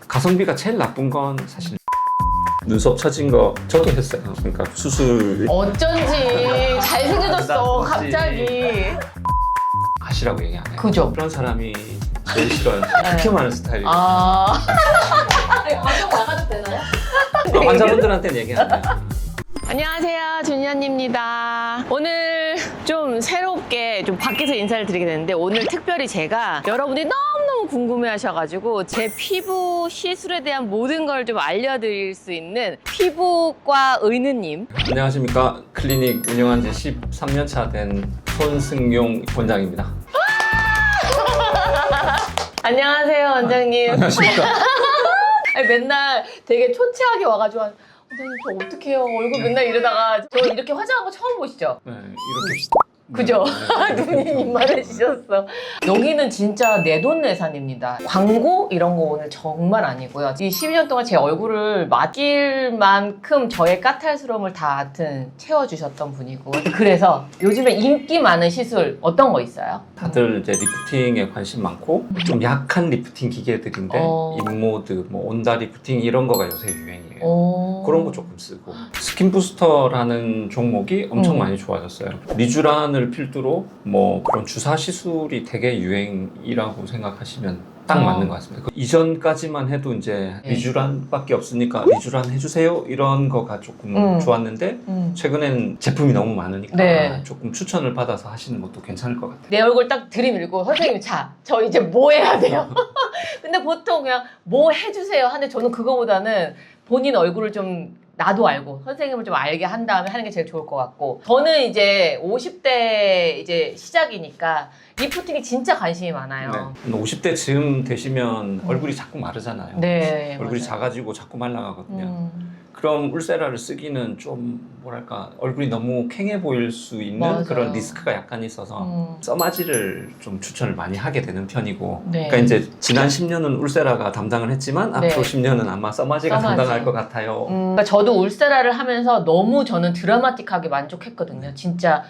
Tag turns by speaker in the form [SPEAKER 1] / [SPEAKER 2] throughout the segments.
[SPEAKER 1] 가성비가 제일 나쁜 건 사실 눈썹 처진 거 저도 했어요. 그러니까 수술
[SPEAKER 2] 어쩐지 잘생겨졌어 갑자기.
[SPEAKER 1] 하시라고 얘기 안 해요.
[SPEAKER 2] 그죠?
[SPEAKER 1] 그런 사람이 제일 싫어요. 극혐하는 스타일이에요.
[SPEAKER 3] 방송 나가도 되나요?
[SPEAKER 1] 환자분들한테는 얘기 안 해요.
[SPEAKER 2] 안녕하세요, 준현입니다. 오늘 좀 새롭게 좀 밖에서 인사를 드리게 되는데, 오늘 특별히 제가 여러분이 너무너무 궁금해 하셔가지고 제 피부 시술에 대한 모든 걸 좀 알려드릴 수 있는 피부과 의느님.
[SPEAKER 1] 안녕하십니까. 클리닉 운영한 지 13년 차 된 손승용 원장입니다.
[SPEAKER 2] 안녕하세요, 원장님.
[SPEAKER 1] 안녕하십니까.
[SPEAKER 2] 아니, 맨날 되게 초췌하게 와가지고 원장님 저 어떡해요, 얼굴 맨날 이러다가 저 이렇게 화장한 거 처음 보시죠?
[SPEAKER 1] 네, 이렇게.
[SPEAKER 2] 그죠?
[SPEAKER 1] 네,
[SPEAKER 2] 눈이 이만해지셨어. 여기는 진짜 내돈내산입니다. 광고 이런 거 오늘 정말 아니고요. 이 12년 동안 제 얼굴을 맡길 만큼 저의 까탈스러움을 다 하여튼 채워주셨던 분이고, 그래서 요즘에 인기 많은 시술 어떤 거 있어요?
[SPEAKER 1] 다들 이제 리프팅에 관심 많고 좀 약한 리프팅 기계들인데 인모드, 뭐 온다 리프팅 이런 거가 요새 유행이에요. 그런 거 조금 쓰고 스킨 부스터라는 종목이 엄청 많이 좋아졌어요. 리쥬란을 필두로 뭐 그런 주사 시술이 되게 유행이라고 생각하시면 딱 맞는 것 같습니다. 그 이전까지만 해도 이제 리쥬란밖에 없으니까 리쥬란 해주세요 이런 거가 조금 좋았는데 최근엔 제품이 너무 많으니까 조금 추천을 받아서 하시는 것도 괜찮을 것 같아요.
[SPEAKER 2] 내 얼굴 딱 들이밀고 선생님 자, 저 이제 뭐 해야 돼요? 근데 보통 그냥 뭐 해주세요 하는데, 저는 그거보다는 본인 얼굴을 좀 나도 알고 선생님을 좀 알게 한 다음에 하는 게 제일 좋을 것 같고, 저는 이제 50대 이제 시작이니까 리프팅이 진짜 관심이 많아요.
[SPEAKER 1] 네. 50대 즈음 되시면 얼굴이 자꾸 마르잖아요.
[SPEAKER 2] 네,
[SPEAKER 1] 얼굴이
[SPEAKER 2] 맞아요.
[SPEAKER 1] 작아지고 자꾸 말라가거든요. 그럼 울세라를 쓰기는 좀 뭐랄까 얼굴이 너무 캥해 보일 수 있는
[SPEAKER 2] 맞아요.
[SPEAKER 1] 그런 리스크가 약간 있어서 써마지를 좀 추천을 많이 하게 되는 편이고,
[SPEAKER 2] 네.
[SPEAKER 1] 그러니까 이제 지난 10년은 울세라가 담당을 했지만
[SPEAKER 2] 네.
[SPEAKER 1] 앞으로 10년은 아마 써마지가
[SPEAKER 2] 써마지.
[SPEAKER 1] 담당할 것 같아요.
[SPEAKER 2] 그러니까 저도 울세라를 하면서 너무 저는 드라마틱하게 만족했거든요. 진짜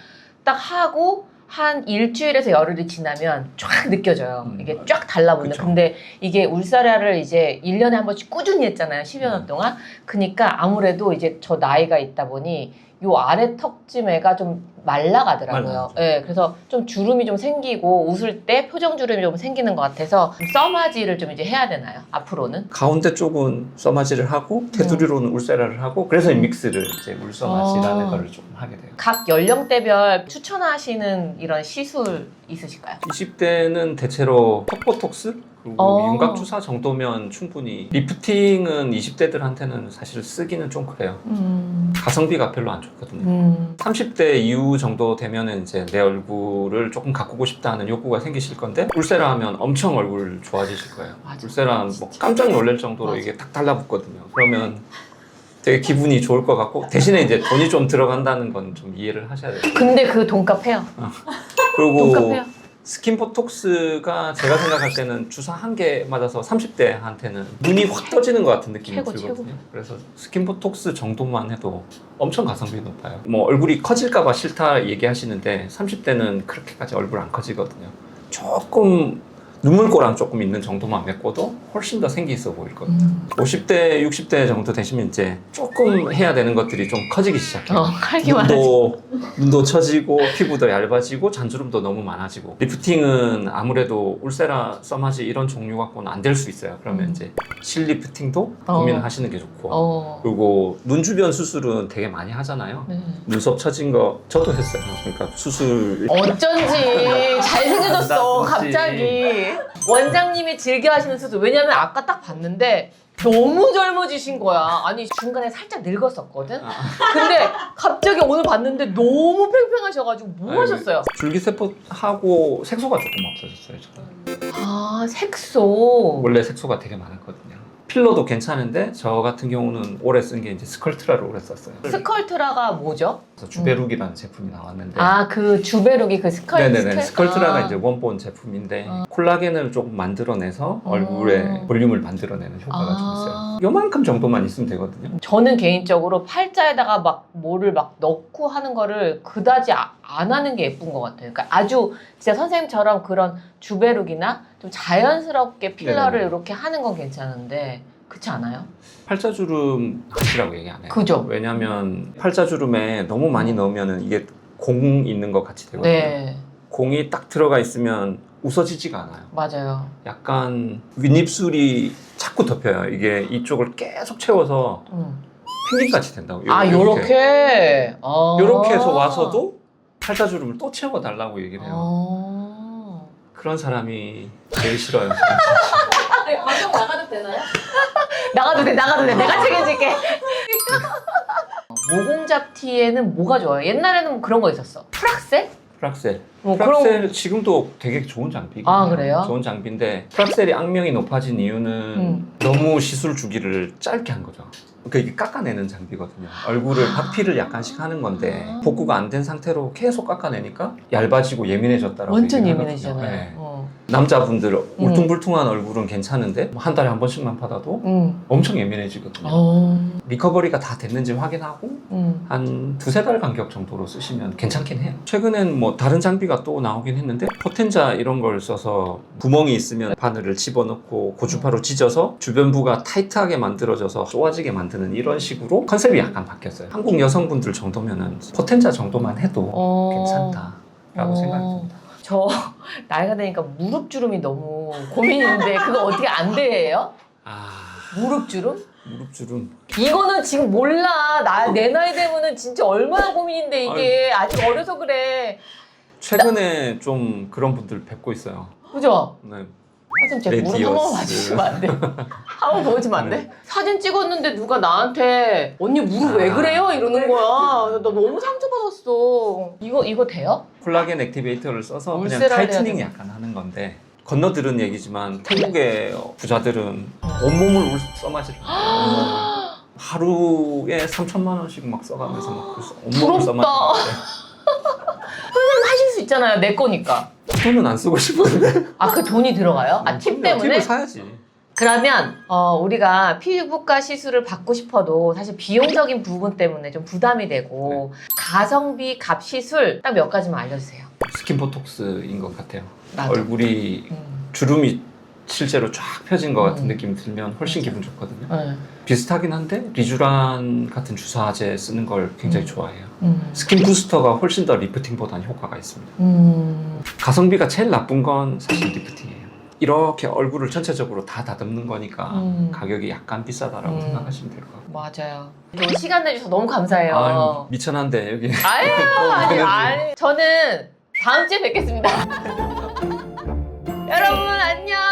[SPEAKER 2] 딱 하고 한 일주일에서 열흘이 지나면 쫙 느껴져요. 이게 쫙 달라붙는.
[SPEAKER 1] 그쵸.
[SPEAKER 2] 근데 이게 울세라를 이제 1년에 한 번씩 꾸준히 했잖아요. 10여 년 동안. 그러니까 아무래도 이제 저 나이가 있다 보니 요 아래 턱쯤에가 좀 말라가더라고요.
[SPEAKER 1] 말라가죠.
[SPEAKER 2] 네, 그래서 좀 주름이 좀 생기고 웃을 때 표정 주름이 좀 생기는 것 같아서 써마지를 좀 이제 해야 되나요? 앞으로는?
[SPEAKER 1] 가운데 쪽은 써마지를 하고 테두리로는 울세라를 하고, 그래서 이 믹스를 이제 울써마지라는 거를 조금 하게 돼요.
[SPEAKER 2] 각 연령대별 추천하시는 이런 시술 있으실까요?
[SPEAKER 1] 20대는 대체로 턱보톡스 그리고
[SPEAKER 2] 어.
[SPEAKER 1] 윤곽주사 정도면 충분히. 리프팅은 20대들한테는 사실 쓰기는 좀 그래요. 가성비가 별로 안 좋거든요. 30대 이후 정도 되면은 이제 내 얼굴을 조금 가꾸고 싶다는 욕구가 생기실 건데, 울세라 하면 엄청 얼굴 좋아지실 거예요.
[SPEAKER 2] 맞아.
[SPEAKER 1] 울세라 뭐 깜짝 놀랄 정도로
[SPEAKER 2] 맞아.
[SPEAKER 1] 이게 딱 달라붙거든요. 그러면 되게 기분이 좋을 것 같고, 대신에 이제 돈이 좀 들어간다는 건 좀 이해를 하셔야 돼요.
[SPEAKER 2] 근데 그 돈값 해요.
[SPEAKER 1] 그리고
[SPEAKER 2] 돈값해요.
[SPEAKER 1] 스킨 보톡스가 제가 생각할 때는 주사 한 개 맞아서 30대한테는 눈이 확 떠지는 것 같은 느낌이
[SPEAKER 2] 최고,
[SPEAKER 1] 들거든요. 그래서 스킨 보톡스 정도만 해도 엄청 가성비 높아요. 뭐 얼굴이 커질까 봐 싫다 얘기하시는데 30대는 그렇게까지 얼굴 안 커지거든요. 조금 눈물고랑 조금 있는 정도만 메꿔도 훨씬 더 생기 있어 보일 거예요. 50대, 60대 정도 되시면 이제 조금 해야 되는 것들이 좀 커지기 시작해요.
[SPEAKER 2] 할게 많아지.
[SPEAKER 1] 눈도 처지고 피부도 얇아지고 잔주름도 너무 많아지고. 리프팅은 아무래도 울세라, 써마지 이런 종류 갖고는 안 될 수 있어요. 그러면 이제 실리프팅도 고민을 하시는 게 좋고, 그리고 눈 주변 수술은 되게 많이 하잖아요. 눈썹 처진 거 저도 했어요. 그러니까 수술
[SPEAKER 2] 어쩐지 잘생겨졌어
[SPEAKER 1] 어쩐지.
[SPEAKER 2] 갑자기. 원장님이 즐겨 하시는 수술, 왜냐면 아까 딱 봤는데 너무 젊어지신 거야. 아니 중간에 살짝 늙었었거든. 근데 갑자기 오늘 봤는데 너무 팽팽하셔가지고 뭐 하셨어요?
[SPEAKER 1] 줄기세포 하고 색소가 조금 없어졌어요. 저는.
[SPEAKER 2] 아, 색소.
[SPEAKER 1] 원래 색소가 되게 많았거든요. 필러도 괜찮은데 저 같은 경우는 오래 쓴 게 이제 스컬트라를 오래 썼어요.
[SPEAKER 2] 스컬트라가 뭐죠?
[SPEAKER 1] 그래서 주베룩이라는 제품이 나왔는데,
[SPEAKER 2] 아, 그 주베룩이 그
[SPEAKER 1] 네네네, 스컬트라가
[SPEAKER 2] 아.
[SPEAKER 1] 이제 원본 제품인데 콜라겐을 조금 만들어내서 얼굴에 볼륨을 만들어내는 효과가 좀 있어요. 요만큼 정도만 있으면 되거든요.
[SPEAKER 2] 저는 개인적으로 팔자에다가 막 뭐를 막 넣고 하는 거를 그다지 안 하는 게 예쁜 것 같아요. 그러니까 아주 진짜 선생님처럼 그런 주베룩이나 좀 자연스럽게 필러를
[SPEAKER 1] 네네네.
[SPEAKER 2] 이렇게 하는 건 괜찮은데 그렇지 않아요?
[SPEAKER 1] 팔자주름 하시라고 얘기 안 해요.
[SPEAKER 2] 그죠?
[SPEAKER 1] 왜냐면 팔자주름에 너무 많이 넣으면은 이게 공 있는 것 같이 되거든요.
[SPEAKER 2] 네,
[SPEAKER 1] 공이 딱 들어가 있으면 웃어지지가 않아요.
[SPEAKER 2] 맞아요.
[SPEAKER 1] 약간 윗입술이 자꾸 덮여요. 이게 이쪽을 계속 채워서 펭귄같이 된다고.
[SPEAKER 2] 아, 요렇게?
[SPEAKER 1] 요렇게 해서 와서도 팔자주름을 또 채워달라고 얘기를 해요. 그런 사람이 제일 싫어요.
[SPEAKER 2] 방송 나가도 되나요? 나가도 돼, 나가도 돼. 내가 책임질게. 모공잡티에는 뭐가 좋아요? 옛날에는 뭐 그런 거 있었어. 프락셀?
[SPEAKER 1] 프락셀.
[SPEAKER 2] 뭐
[SPEAKER 1] 프락셀 지금도 되게 좋은 장비거든요.
[SPEAKER 2] 아, 그래요?
[SPEAKER 1] 좋은 장비인데 프락셀이 악명이 높아진 이유는 너무 시술 주기를 짧게 한 거죠. 그러니까 이게 깎아내는 장비거든요. 얼굴을 박피를 약간씩 하는 건데 복구가 안 된 상태로 계속 깎아내니까 얇아지고 예민해졌다라고
[SPEAKER 2] 완전
[SPEAKER 1] 얘기를
[SPEAKER 2] 예민해지잖아요.
[SPEAKER 1] 하거든요. 네. 남자분들 울퉁불퉁한 얼굴은 괜찮은데 한 달에 한 번씩만 받아도 엄청 예민해지거든요. 리커버리가 다 됐는지 확인하고 한 두세 달 간격 정도로 쓰시면 괜찮긴 해요. 최근엔 뭐 다른 장비가 또 나오긴 했는데 포텐자 이런 걸 써서 구멍이 있으면 바늘을 집어넣고 고주파로 찢어서 주변부가 타이트하게 만들어져서 쏘아지게 만드는 이런 식으로 컨셉이 약간 바뀌었어요. 한국 여성분들 정도면은 포텐자 정도만 해도 괜찮다라고 생각합니다.
[SPEAKER 2] 저 나이가 되니까 무릎 주름이 너무 고민인데 그거 어떻게 안 돼요? 무릎 주름?
[SPEAKER 1] 무릎 주름.
[SPEAKER 2] 이거는 지금 몰라. 내 나이 되면은 진짜 얼마나 고민인데 이게 아직 어려서 그래.
[SPEAKER 1] 최근에 좀 그런 분들 뵙고 있어요.
[SPEAKER 2] 그죠?
[SPEAKER 1] 네.
[SPEAKER 2] 선생님 제 무릎 한 번만 봐주시면 안 돼? 한번 보여주면 안 돼?
[SPEAKER 1] 네.
[SPEAKER 2] 사진 찍었는데 누가 나한테 언니 무릎 왜 그래요? 이러는 거야. 나 너무 상처받았어. 이거 돼요?
[SPEAKER 1] 콜라겐 액티베이터를 써서 그냥
[SPEAKER 2] 울세라를
[SPEAKER 1] 타이트닝
[SPEAKER 2] 해야
[SPEAKER 1] 약간 하는 건데 건너들은 얘기지만 태국의 부자들은 온몸을 써마지를 하루에 3천만 원씩 막 써가면서 막 온몸을
[SPEAKER 2] 부럽다.
[SPEAKER 1] 써마지는데
[SPEAKER 2] 선생님 하실 수 있잖아요. 내 거니까.
[SPEAKER 1] 돈은 안 쓰고 싶은데
[SPEAKER 2] 아, 그 돈이 들어가요? 아, 팁 때문에?
[SPEAKER 1] 팁을 사야지.
[SPEAKER 2] 그러면 우리가 피부과 시술을 받고 싶어도 사실 비용적인 부분 때문에 좀 부담이 되고 가성비 갑 시술 딱 몇 가지만 알려주세요.
[SPEAKER 1] 스킨 보톡스인 것 같아요.
[SPEAKER 2] 맞아.
[SPEAKER 1] 얼굴이 주름이 실제로 쫙 펴진 것 같은 느낌이 들면 훨씬 기분 좋거든요.
[SPEAKER 2] 네.
[SPEAKER 1] 비슷하긴 한데 리쥬란 같은 주사제 쓰는 걸 굉장히 좋아해요. 스킨 부스터가 훨씬 더 리프팅보다는 효과가 있습니다. 가성비가 제일 나쁜 건 사실 리프팅이에요. 이렇게 얼굴을 전체적으로 다 다듬는 거니까 가격이 약간 비싸다라고 생각하시면 될 것 같아요.
[SPEAKER 2] 맞아요. 오늘 시간 내주셔서 너무 감사해요.
[SPEAKER 1] 아유, 미천한데 여기
[SPEAKER 2] 아니. 저는 다음 주에 뵙겠습니다. 여러분 안녕.